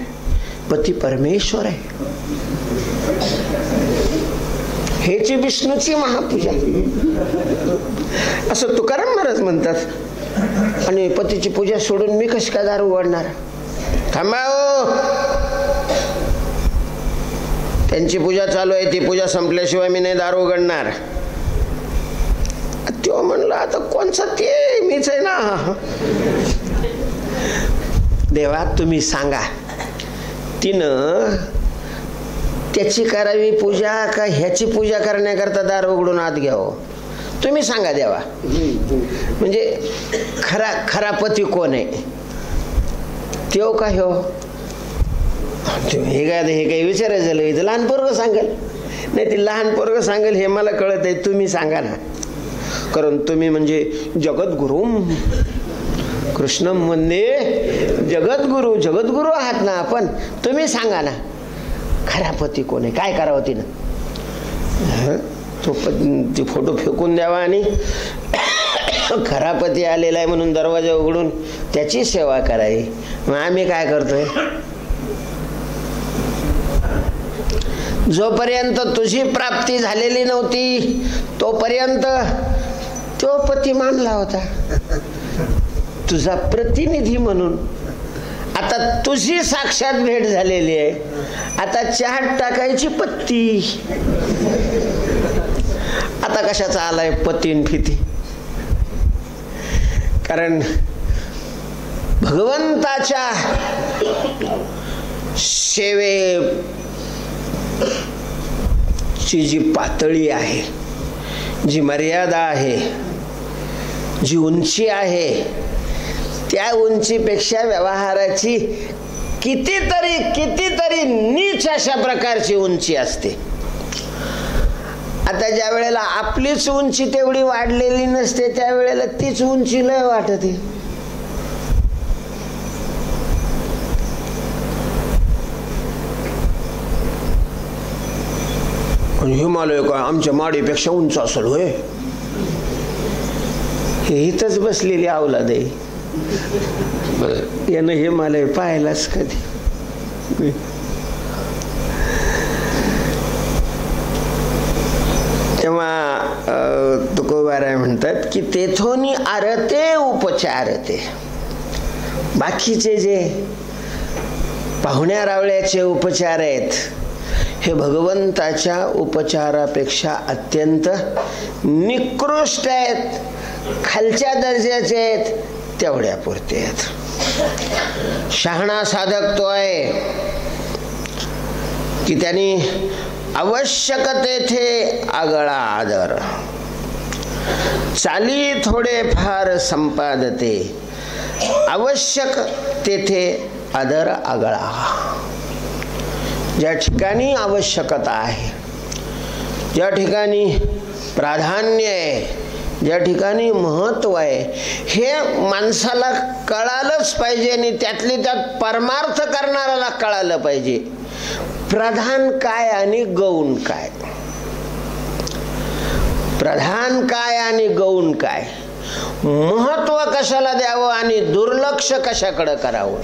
पती परमेश्वर आहे, हेची विष्णूची महापूजा असं तुकाराम महाराज म्हणतात. आणि पतीची पूजा सोडून मी कशी काय दार उघडणार? थांबाओ, त्यांची पूजा चालू आहे, ती पूजा संपल्याशिवाय मी नाही दार उघडणार. तो म्हणला, आता कोणचा ते? मीच आहे ना. देवा तुम्ही सांगा, तिनं त्याची करावी पूजा का ह्याची पूजा करण्याकरता दार उघडून आत घ्यावं? तुम्ही सांगा देवा. म्हणजे खरा पती कोण आहे? त्यो का ह्यो? हे काही विचारायचं झालं? इथं लहान पोरगं सांगेल. नाही, ते लहान पोरगं सांगेल हे मला कळत आहे, तुम्ही सांगा ना. कारण तुम्ही म्हणजे जगद्गुरु, कृष्णम वंदे जगद्गुरु आहात ना आपण. तुम्ही सांगा ना, खरा पती कोण आहे? काय करावं तिनं? तो ती फोटो फेकून द्यावा आणि खरा पती आलेला आहे म्हणून दरवाजा उघडून त्याची सेवा करावी. मग आम्ही काय करतोय? जोपर्यंत तुझी प्राप्ती झालेली नव्हती तोपर्यंत तो पती मानला होता, तुझा प्रतिनिधी म्हणून. आता तुझी साक्षात भेट झालेली आहे, आता चहात टाकायची पत्ती. आता कशाचा आलाय पतीन फिती? कारण भगवंताच्या सेवेची जी पातळी आहे, जी मर्यादा आहे, जी उंची आहे, त्या उंचीपेक्षा व्यवहाराची कितीतरी नीच अशा प्रकारची उंची असते. आता ज्या वेळेला आपलीच उंची तेवढी वाढलेली नसते, त्यावेळेला तीच उंची लय वाटते. हिमालय काय आमच्या माडीपेक्षा उंच असेल होय? हे इथंच बसलेली अवलाद आहे, यानं हिमालय पाहिलाच कधी? तेव्हा तुकोबाराय म्हणतात की तेथोनी आरते उपचारते. बाकीचे जे पाहुण्या रावळ्याचे उपचार आहेत हे भगवंताच्या उपचारापेक्षा अत्यंत निकृष्ट आहेत, खालच्या दर्जाचे आहेत, तेवढ्या पुरते आहेत. शहाणा साधक तो आहे की त्यांनी आवश्यक तेथे आगळा आदर, चाली थोडे फार संपादते, आवश्यक तेथे आदर आगळा. ज्या ठिकाणी आवश्यकता आहे, ज्या ठिकाणी प्राधान्य आहे, ज्या ठिकाणी महत्व आहे, हे माणसाला कळालंच पाहिजे आणि त्यातली त्यात परमार्थ करणाऱ्याला कळालं पाहिजे. प्रधान काय आणि गौण काय, प्रधान काय आणि गौण काय, महत्व कशाला द्यावं आणि दुर्लक्ष कशाकडे करावं.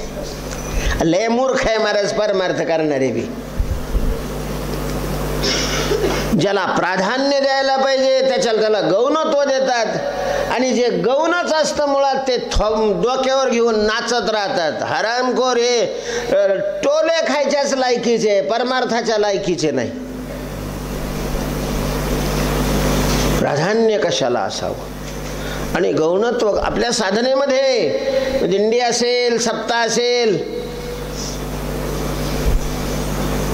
लय मूर्ख आहे महाराज परमार्थ करणारे बी. ज्याला प्राधान्य द्यायला पाहिजे त्याला गौणत्व देतात, आणि जे गौणच असतं मुळात ते डोक्यावर घेऊन नाचत राहतात. हरामखोर हे टोले खायच्याच लायकीचे, परमार्थाच्या लायकीचे नाही. प्राधान्य कशाला असावं आणि गौणत्व आपल्या साधनेमध्ये दिंडी असेल, सप्ताह असेल,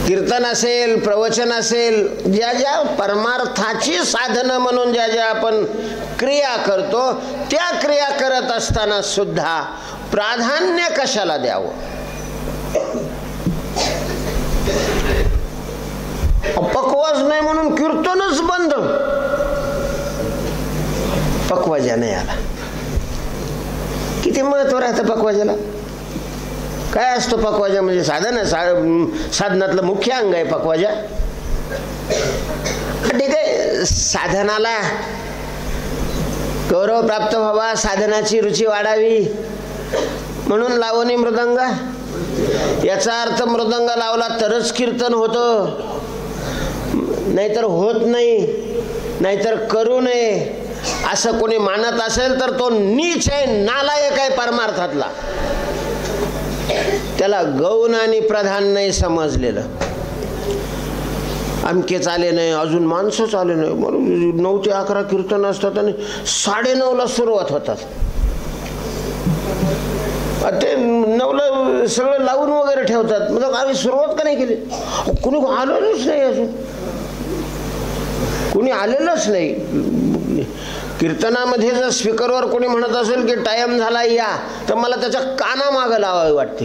कीर्तन असेल, प्रवचन असेल, ज्या ज्या परमार्थाची साधनं म्हणून ज्या ज्या आपण क्रिया करतो त्या क्रिया करत असताना सुद्धा प्राधान्य कशाला द्यावं. पक्वाज नाही म्हणून कीर्तनच बंद. पक्वाजा नाही आला. किती महत्व राहतं पक्वाजाला. काय असतो पक्वाजा? म्हणजे साधनातलं मुख्य अंग आहे पक्वाजा. ठीक आहे, साधनाला गौरव प्राप्त व्हावा, साधनाची रुची वाढावी म्हणून लावणी मृदंग. याचा अर्थ मृदंग लावला तरच कीर्तन होतं, नाहीतर होत नाही, नाहीतर करू नये असं कोणी मानत असेल तर तो नीच आहे, नालायक आहे परमार्थातला. त्याला गौण आणि प्रधान नाही समजलेलं. अमकेच आले नाही, अजून माणसंच आले नाही म्हणून 9 ते 11 कीर्तन असतात आणि 9:30ला सुरुवात होतात. ते 9ला सगळं लावून वगैरे ठेवतात. म्हणजे आम्ही सुरुवात का नाही केली? कुणी आलेलंच नाही, अजून कुणी आलेलंच नाही. कीर्तनामध्ये जर स्पीकरवर कोणी म्हणत असेल की टाइम झाला या, तर मला त्याच्या काना मागं लावावी वाटते.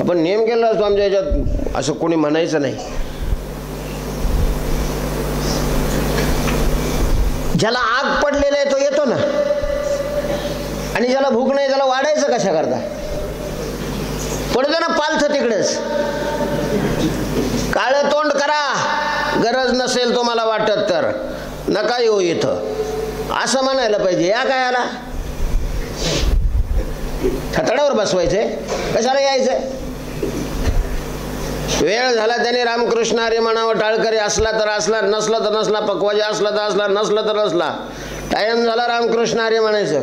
आपण नेम केला असतो आमच्या याच्यात, असं कोणी म्हणायचं नाही. ज्याला आग पडलेला आहे तो येतो ना, आणि ज्याला भूक नाही त्याला वाढायचं कशा करता? पडतो ना पालथ तिकडेच. काळं तोंड करा, गरज नसेल तुम्हाला वाटत तर नका येऊ इथं असं म्हणायला पाहिजे. या काय आला? थतड्यावर बसवायचंय, कशाला यायचंय? वेळ झाला त्याने रामकृष्ण हरी म्हणावं, टाळकरी असला तर असला, नसला तर नसला, पक्वाजा असला तर असला, नसला तर नसला. टाइम झाला रामकृष्ण हरी म्हणायचं.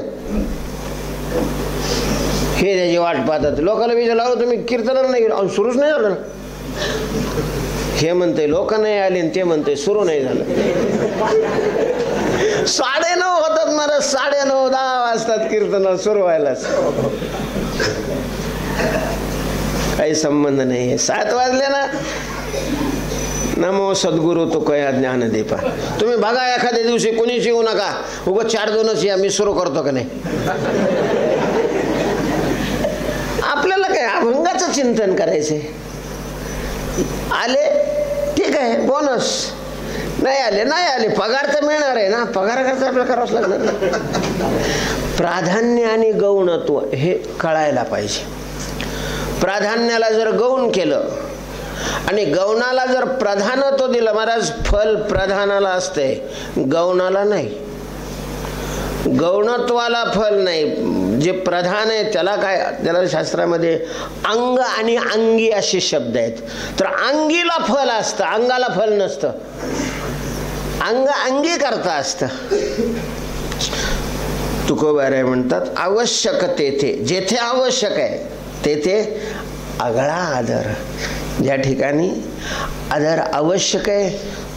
हे त्याची वाट पाहतात. लोकांना विचारलं तुम्ही कीर्तनाला नाही गेलो, सुरूच नाही झालं ना. हे म्हणते लोक नाही आले, ते म्हणते सुरू नाही झालं. 9:30 होतात मला, 9:30 10 वाजतात कीर्तन सुरू व्हायलाच. काही संबंध नाही. 7 वाजले ना, नमो सद्गुरु तुकया ज्ञानदीपा. तुम्ही बघा एखाद्या दिवशी कोणीच येऊ नका, उगाच 4-2च या, मी सुरू करतो का नाही. आपल्याला काय अभंगाचं चिंतन करायचंय. आले ठीक आहे, बोनस. नाही आले पगार तर मिळणार आहे ना, पगार करता आपल्याला करावंच लागणार ना. प्राधान्य आणि गौणत्व हे कळायला पाहिजे. प्राधान्याला जर गौण केलं आणि गौणाला जर प्रधानत्व दिलं, महाराज फल प्रधानाला असते, गौणाला नाही. गौणत्वाला फल नाही. जे प्रधान आहे त्याला काय, त्याला शास्त्रामध्ये अंग आणि अंगी असे शब्द आहेत. तर अंगीला फल असतं, अंगाला फल नसतं. अंग अंगी करता असतं. तुकोबाराय म्हणतात आवश्यक तेथे, जेथे आवश्यक आहे तेथे आगळा आदर. ज्या ठिकाणी आदर आवश्यक आहे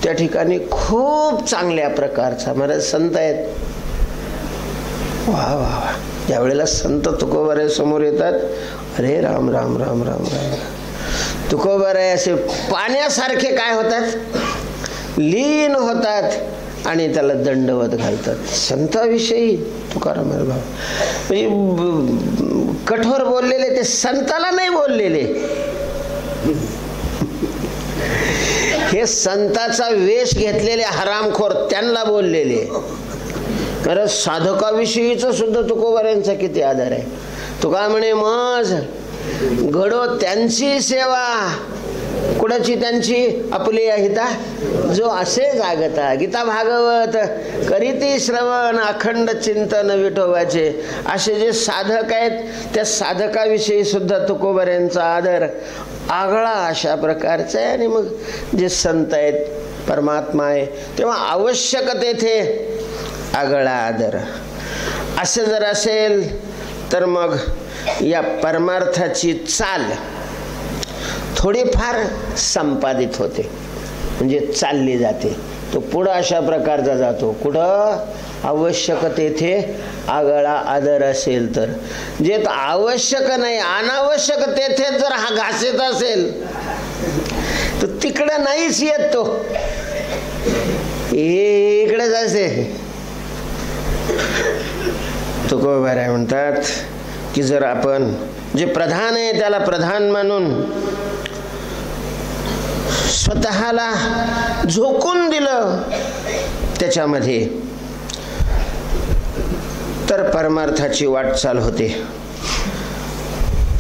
त्या ठिकाणी खूप चांगल्या प्रकारचा. महाराज संत आहेत, वा वा वा. ज्या वेळेला संत तुकोबाराय समोर येतात, अरे राम राम राम राम राम. तुकोबाराय असे पाण्यासारखे काय होतात, लीन होतात आणि त्याला दंडवत घालतात. संताविषयी तुकाराम म्हणजे कठोर बोललेले ते संताला नाही बोललेले. हे संताचा वेश घेतलेले हरामखोर त्यांना बोललेले. कारण साधकाविषयीच सुद्धा तुकोबारायांचा किती आदर आहे. तुका म्हणे मज घडो त्यांची सेवा, कुणाची, त्यांची, आपली हिता जो असे जागता. गीता भागवत करीती श्रवण अखंड चिंतन विठोबाचे. असे जे साधक आहेत त्या साधकाविषयी सुद्धा तुकोबारायांचा आदर आगळा अशा प्रकारचा आहे. आणि मग जे संत आहेत, परमात्मा आहे, तेव्हा आवश्यक तेथे आगळा आदर. असं जर असेल तर मग या परमार्थाची चाल थोडीफार संपादित होते, म्हणजे चालली जाते. तो पुढं अशा प्रकारचा जातो. कुठं आवश्यक तेथे आगळा आदर असेल तर. जे आवश्यक नाही, अनावश्यक तेथे जर हा घासीत असेल तर तिकडं नाहीच येत तो, इकडेच असे. तुकोबाराय म्हणतात की जर आपण जे प्रधान आहे त्याला प्रधान मानून स्वतःला झोकून दिलं त्याच्यामध्ये, तर परमार्थाची वाटचाल होते.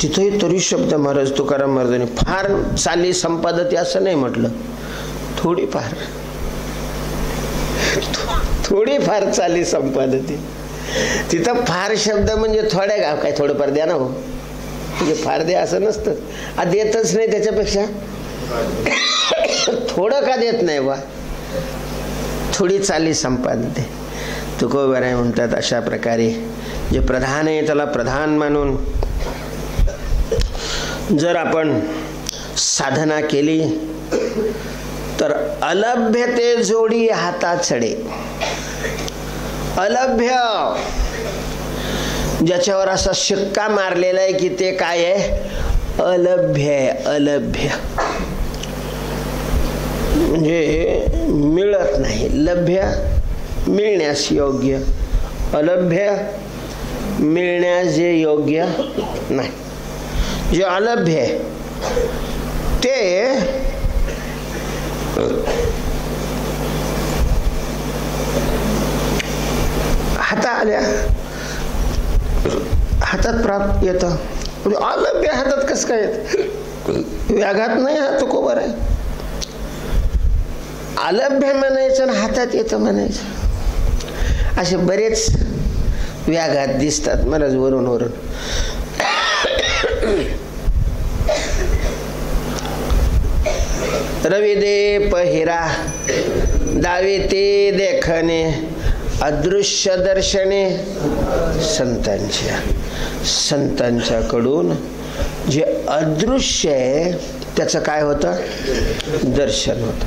तिथेही तरी शब्द महाराज तुकाराम महाराजांनी फार चाली संपादती असं नाही म्हटलं, थोडीफार चाली संपादती. तिथं फार शब्द म्हणजे थोड्या का काय, थोडंफार द्या ना हो, म्हणजे फार द्या असं नसतं. देतच नाही त्याच्यापेक्षा थोडं का देत नाही बा, थोडी चाली संपादते. तुकोबाराय म्हणतात अशा प्रकारे जे प्रधान आहे त्याला प्रधान मानून जर आपण साधना केली तर अलभ्य ते जोडी हाता चढे. अलभ्य ज्याच्यावर असा शिक्का मारलेला आहे की ते काय आहे, अलभ्य आहे. अलभ्य म्हणजे मिळत नाही, लभ्य मिळण्यास योग्य, अलभ्य मिळण्यास जे योग्य नाही. जे अलभ्य आहे ते हातात प्राप्त येतं. अलभ्य हातात कसं काय येत, व्याघात नाही हा तुकोबाराय. अलभ्य म्हणायचं आणि हातात येतं म्हणायचं, असे बरेच व्याघात दिसतात मला वरून वरून. रवी दे पहिरा दावे ते देखणे अदृश्य दर्शने संतांच्याकडून जे अदृश्य आहे त्याचं काय होतं? दर्शन होतं.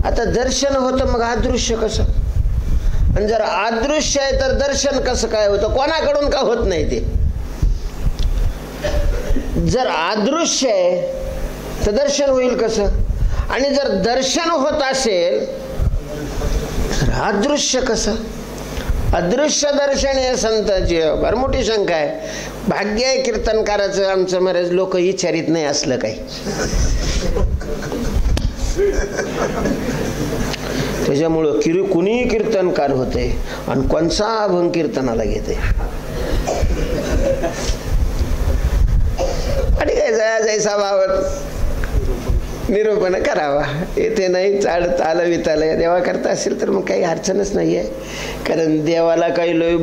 आता दर्शन होतं मग अदृश्य कसं? आणि जर अदृश्य आहे तर दर्शन कसं काय होतं? कोणाकडून का होत नाही ते? जर अदृश्य आहे तर दर्शन होईल कसं? आणि जर दर्शन होत असेल तर अदृश्य कसं? अदृश्य दर्शन हे संतांची फार मोठी शंका आहे. भाग्य आहे कीर्तनकाराचं आमचं, महाराज लोक विचारित नाही असलं काही. त्याच्यामुळं कुणी कीर्तनकार होते आणि कोणचा अभंग कीर्तनाला घेते. आणि काय जैसा भावत निरूपण करावा. येथे नाही चाल ताल विताल देवा करता असेल तर मग काही अडचणच नाही आहे. कारण देवाला काही लय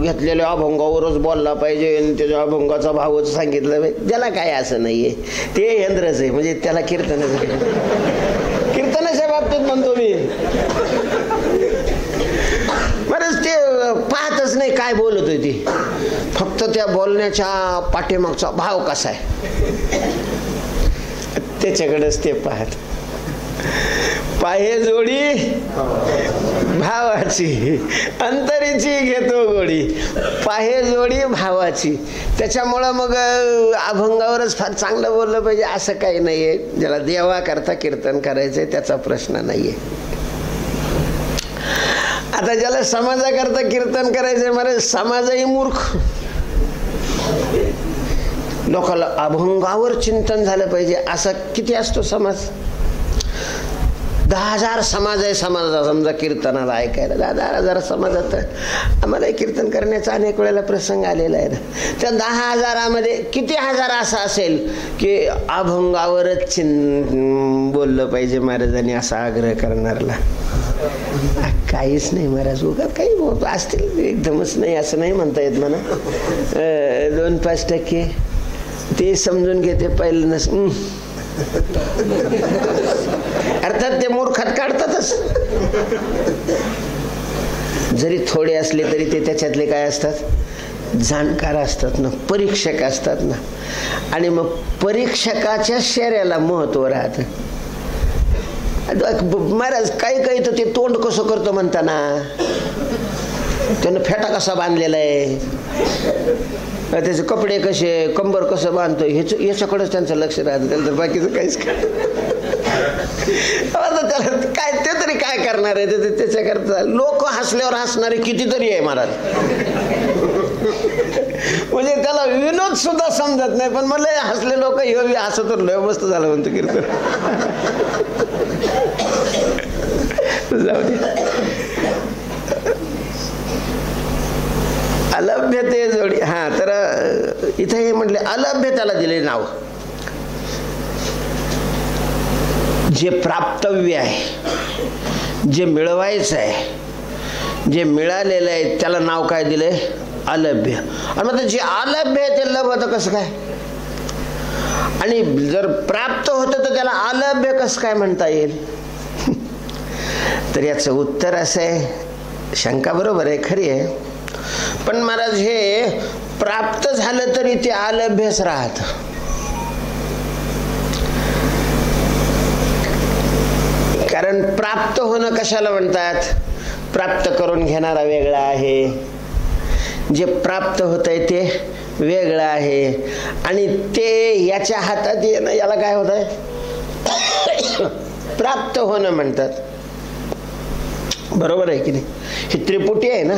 घेतलेल्या अभंगावरच बोलला पाहिजे आणि त्याच्या अभंगाचा भावच सांगितलं पाहिजे, ज्याला काय असं नाही आहे. ते यंत्रच आहे, म्हणजे त्याला कीर्तनाच्या बाबतीत म्हणतो मी. बरंच ते पाहतच नाही काय बोलत होती, फक्त त्या बोलण्याच्या पाठीमागचा भाव कसा आहे त्याच्याकडेच ते पाहत. पाहे जोडी भावाची अंतरीची घेतो गोडी. पाहे जोडी भावाची. त्याच्यामुळं मग अभंगावरच फार चांगलं बोललं पाहिजे असं काही नाहीये. ज्याला देवा करता कीर्तन करायचंय त्याचा प्रश्न नाहीये. आता ज्याला समाजाकरता कीर्तन करायचंय, मला समाजही मूर्ख. लोकांना अभंगावर चिंतन झालं पाहिजे असं किती असतो समाज? 10,000 समाज आहे समाजाचा समजा कीर्तनाला ऐकायला. 10,000 समाजात आम्हाला कीर्तन करण्याचा अनेक वेळेला प्रसंग आलेला आहे ना. त्या 10,000मध्ये किती हजार असं असेल की अभंगावरच बोललं पाहिजे महाराजांनी असा आग्रह करणारला? काहीच नाही महाराज. उगा काही असतील एकदमच नाही असं नाही म्हणता येत म्हणा. 2-5% ते समजून घेते पहिलं नस. अर्थात ते मूर्खात काढतातच. जरी थोडे असले तरी ते त्याच्यातले काय असतात? जाणकार असतात ना, परीक्षक असतात ना. आणि मग परीक्षकाच्या शेऱ्याला महत्व राहतं. महाराज काही काही तर ते तोंड कसं करतं म्हणताना, त्यानं फेटा कसा बांधलेला आहे, त्याचे कपडे कसे, कंबर कसं बांधतो, याच्याकडेच त्यांचं लक्ष राहतं. त्याला तर बाकीचं काहीच त्याला काय ते तरी काय करणार आहे त्याच्याकरता. लोक हसल्यावर हसणारे कितीतरी आहे महाराज. म्हणजे त्याला विनोद सुद्धा समजत नाही, पण मला हसले लोक हे हसत लय मस्त झालं म्हणतो कीर्तन. जाऊ दे. अलभ्यते जोडी. हा तर इथे हे म्हटले अलभ्य त्याला दिले नाव. जे प्राप्तव्य आहे, जे मिळवायचं आहे, जे मिळालेलं आहे त्याला नाव काय दिले? अलभ्य. आणि मग जे अलभ्य आहे ते लभतं कसं काय? आणि जर प्राप्त होतं तर त्याला अलभ्य कसं काय म्हणता येईल? तर याचं उत्तर असं आहे. शंका बरोबर आहे, खरी आहे, पण महाराज हे प्राप्त झालं तरी ते अलभ्यच राहत. कारण प्राप्त होणं कशाला म्हणतात? प्राप्त करून घेणारा वेगळा आहे, जे प्राप्त होतंय ते वेगळं आहे. आणि ते याच्या हातात येणं याला काय होत आहे? प्राप्त होणं म्हणतात. बरोबर आहे की नाही? ही त्रिपुटी आहे ना.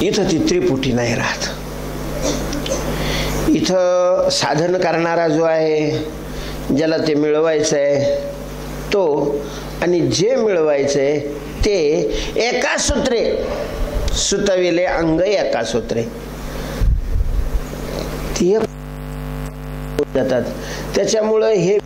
इथं ती त्रिपुटी नाही राहत. इथं साधन करणारा जो आहे, ज्याला ते मिळवायचं आहे तो, आणि जे मिळवायचंय ते एका सूत्रे सुतविले अंग एका सूत्रे ती जातात. त्याच्यामुळं हे